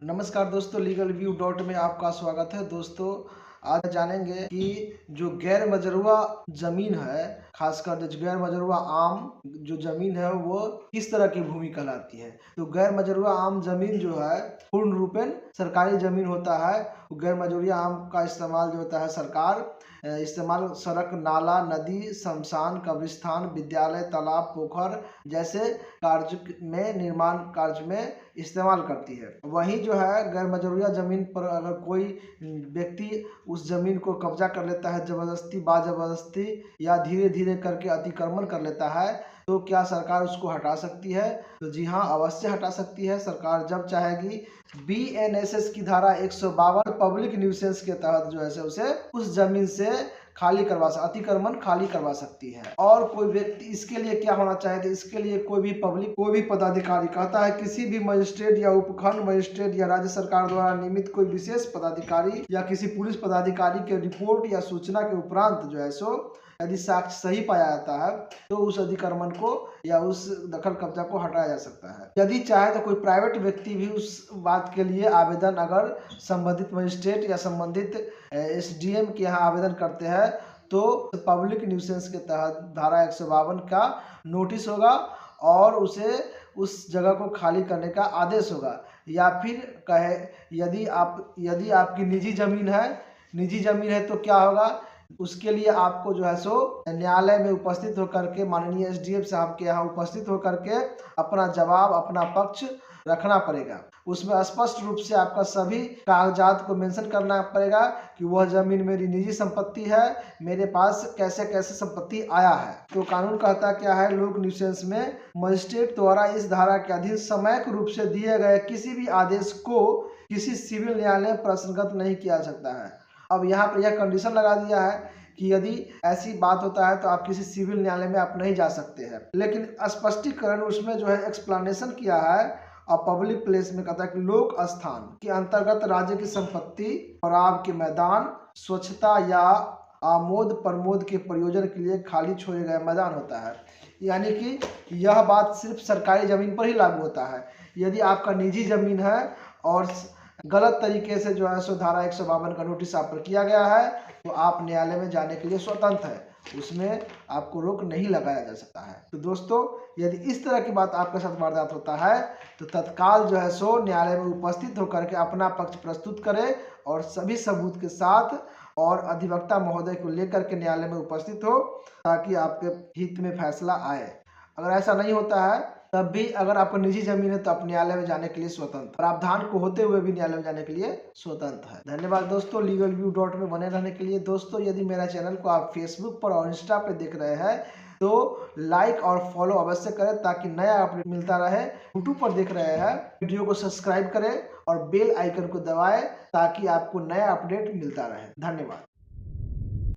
नमस्कार दोस्तों, legal view dot में आपका स्वागत है। दोस्तों, आज जानेंगे कि जो गैर मजरूआ जमीन है, खासकर जो गैर मजरूआ आम जो जमीन है वो किस तरह की भूमि कहलाती है। तो गैर मजरूआ आम जमीन जो है पूर्ण रूपेण सरकारी जमीन होता है। गैर मजरूआ आम का इस्तेमाल जो होता है सरकार इस्तेमाल सड़क, नाला, नदी, शमशान, कब्रिस्तान, विद्यालय, तालाब, पोखर जैसे कार्य में, निर्माण कार्य में इस्तेमाल करती है। वहीं जो है गैर मजरूआ जमीन पर अगर कोई व्यक्ति उस जमीन को कब्जा कर लेता है जबरदस्ती, बाजबरदस्ती या धीरे धीरे करके अतिक्रमण कर लेता है, तो क्या सरकार उसको हटा सकती है? तो जी हाँ, अवश्य हटा सकती है सरकार जब चाहेगी। BNSS की धारा 152 पब्लिक न्यूसेंस के तहत जो है उसे उस जमीन से खाली करवा अतिक्रमण खाली करवा सकती है। और कोई व्यक्ति इसके लिए क्या होना चाहिए? तो इसके लिए कोई भी पदाधिकारी कहता है किसी भी मजिस्ट्रेट या उपखंड मजिस्ट्रेट या राज्य सरकार द्वारा नियमित कोई विशेष पदाधिकारी या किसी पुलिस पदाधिकारी के रिपोर्ट या सूचना के उपरांत जो है सो यदि साक्ष्य सही पाया जाता है तो उस अतिक्रमण को या उस दखल कब्जा को हटाया जा सकता है। यदि चाहे तो कोई प्राइवेट व्यक्ति भी उस बात के लिए आवेदन अगर संबंधित मजिस्ट्रेट या संबंधित SDM के यहाँ आवेदन करते हैं तो पब्लिक न्यूसेंस के तहत धारा 152 का नोटिस होगा और उसे उस जगह को खाली करने का आदेश होगा। या फिर कहे यदि आपकी निजी जमीन है तो क्या होगा? उसके लिए आपको जो है सो न्यायालय में उपस्थित होकर के माननीय SDM साहब के यहाँ उपस्थित होकर के अपना जवाब, अपना पक्ष रखना पड़ेगा। उसमें स्पष्ट रूप से आपका सभी कागजात को मेंशन करना पड़ेगा कि वह जमीन मेरी निजी संपत्ति है, मेरे पास कैसे कैसे संपत्ति आया है। तो कानून कहता क्या है? लोक न्यूसेंस में मजिस्ट्रेट द्वारा इस धारा के अधीन समयक रूप से दिए गए किसी भी आदेश को किसी सिविल न्यायालय में प्रश्नगत नहीं किया जा सकता है। अब यहाँ पर यह कंडीशन लगा दिया है कि यदि ऐसी बात होता है तो आप किसी सिविल न्यायालय में आप नहीं जा सकते हैं। लेकिन स्पष्टीकरण उसमें जो है एक्सप्लेनेशन किया है और पब्लिक प्लेस में कहता है कि लोक स्थान के अंतर्गत राज्य की संपत्ति, पराब के मैदान, स्वच्छता या आमोद प्रमोद के प्रयोजन के लिए खाली छोड़े गए मैदान होता है। यानी कि यह बात सिर्फ सरकारी जमीन पर ही लागू होता है। यदि आपका निजी जमीन है और गलत तरीके से जो है सो धारा 152 का नोटिस आप पर किया गया है तो आप न्यायालय में जाने के लिए स्वतंत्र है, उसमें आपको रोक नहीं लगाया जा सकता है। तो दोस्तों, यदि इस तरह की बात आपके साथ वारदात होता है तो तत्काल जो है सो न्यायालय में उपस्थित होकर के अपना पक्ष प्रस्तुत करें और सभी सबूत के साथ और अधिवक्ता महोदय को लेकर के न्यायालय में उपस्थित हो ताकि आपके हित में फैसला आए। अगर ऐसा नहीं होता है तब भी अगर आपको निजी जमीन है तो आप न्यायालय में जाने के लिए स्वतंत्र, प्रावधान को होते हुए भी न्यायालय में जाने के लिए स्वतंत्र है। धन्यवाद दोस्तों, लीगल व्यू डॉट में बने रहने के लिए। दोस्तों, यदि मेरा चैनल को आप फेसबुक पर और इंस्टा पे देख रहे हैं तो लाइक और फॉलो अवश्य करें ताकि नया अपडेट मिलता रहे। यूट्यूब पर देख रहे हैं, वीडियो को सब्सक्राइब करें और बेल आइकन को दबाएं ताकि आपको नया अपडेट मिलता रहे। धन्यवाद।